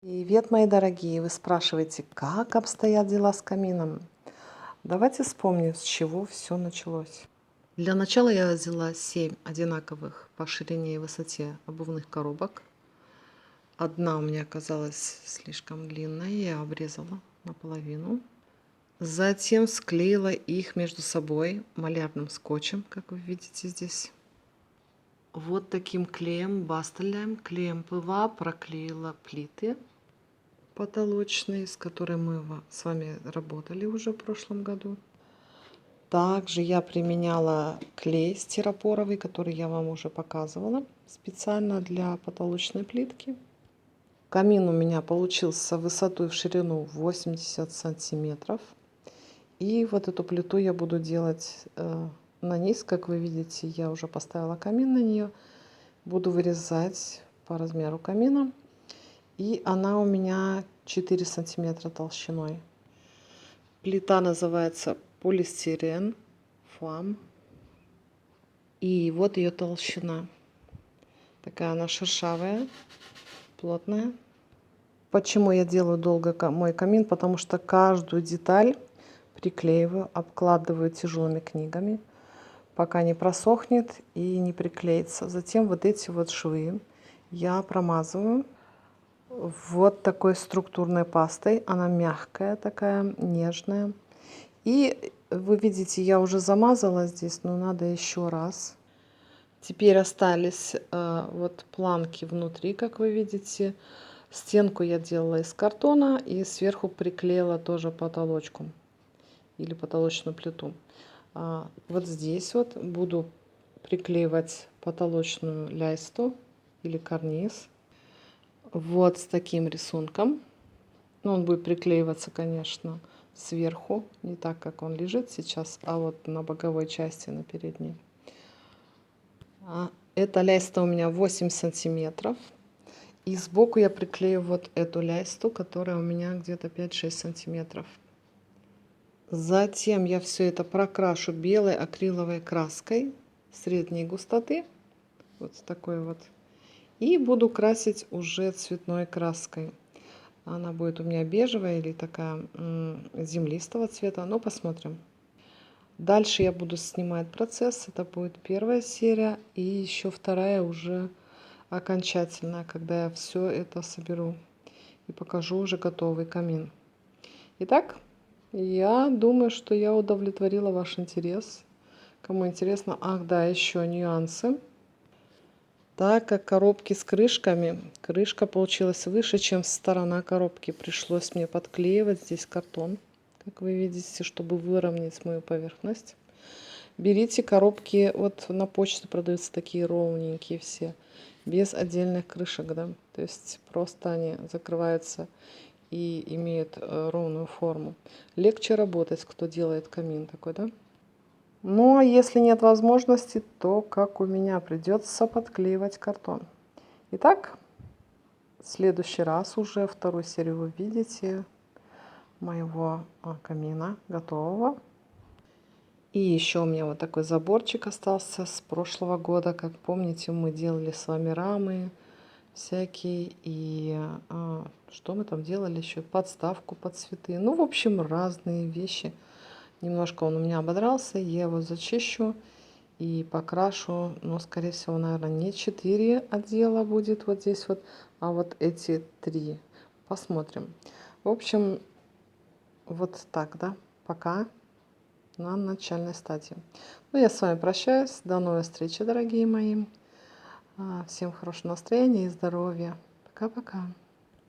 Привет, мои дорогие! Вы спрашиваете, как обстоят дела с камином? Давайте вспомним, с чего все началось. Для начала я взяла 7 одинаковых по ширине и высоте обувных коробок. Одна у меня оказалась слишком длинная, я обрезала наполовину. Затем склеила их между собой малярным скотчем, как вы видите здесь. Вот таким клеем, бастелем, клеем ПВА проклеила плиты потолочные, с которой мы с вами работали уже в прошлом году. Также я применяла клей стиропоровый, который я вам уже показывала, специально для потолочной плитки. Камин у меня получился в высоту и в ширину 80 сантиметров. И вот эту плиту я буду делать на низ. Как вы видите, я уже поставила камин на нее. Буду вырезать по размеру камина. И она у меня 4 сантиметра толщиной. Плита называется полистирен флам. И вот ее толщина. Такая она шершавая, плотная. Почему я делаю долго мой камин? Потому что каждую деталь приклеиваю, обкладываю тяжелыми книгами, пока не просохнет и не приклеится. Затем вот эти вот швы я промазываю вот такой структурной пастой. Она мягкая такая, нежная. И вы видите, я уже замазала здесь, но надо еще раз. Теперь остались вот планки внутри, как вы видите. Стенку я делала из картона и сверху приклеила тоже потолочку или потолочную плиту. Вот здесь вот буду приклеивать потолочную ляйсту или карниз. Вот с таким рисунком. Но он будет приклеиваться, конечно, сверху, не так, как он лежит сейчас, а вот на боковой части, на передней. Эта ляйста у меня 8 сантиметров. И сбоку я приклею вот эту ляйсту, которая у меня где-то 5-6 сантиметров. Затем я все это прокрашу белой акриловой краской средней густоты. Вот такой вот. И буду красить уже цветной краской. Она будет у меня бежевая или такая землистого цвета, но посмотрим. Дальше я буду снимать процесс. Это будет первая серия и еще вторая уже окончательная, когда я все это соберу и покажу уже готовый камин. Итак, я думаю, что я удовлетворила ваш интерес. Кому интересно, ах да, еще нюансы. Так как коробки с крышками, крышка получилась выше, чем сторона коробки. Пришлось мне подклеивать здесь картон, как вы видите, чтобы выровнять мою поверхность. Берите коробки, вот на почте продаются такие ровненькие все, без отдельных крышек, да. То есть просто они закрываются и имеют ровную форму. Легче работать, кто делает камин такой, да. Ну, а если нет возможности, то, как у меня, придется подклеивать картон. Итак, в следующий раз уже вторую серию вы видите моего камина готового. И еще у меня вот такой заборчик остался с прошлого года. Как помните, мы делали с вами рамы всякие. И что мы там делали еще? Подставку под цветы. Ну, в общем, разные вещи. Немножко он у меня ободрался, я его зачищу и покрашу. Но, скорее всего, наверное, не 4 отдела будет вот здесь вот, а вот эти 3. Посмотрим. В общем, вот так, да, пока на начальной стадии. Ну, я с вами прощаюсь. До новой встречи, дорогие мои. Всем хорошего настроения и здоровья. Пока-пока.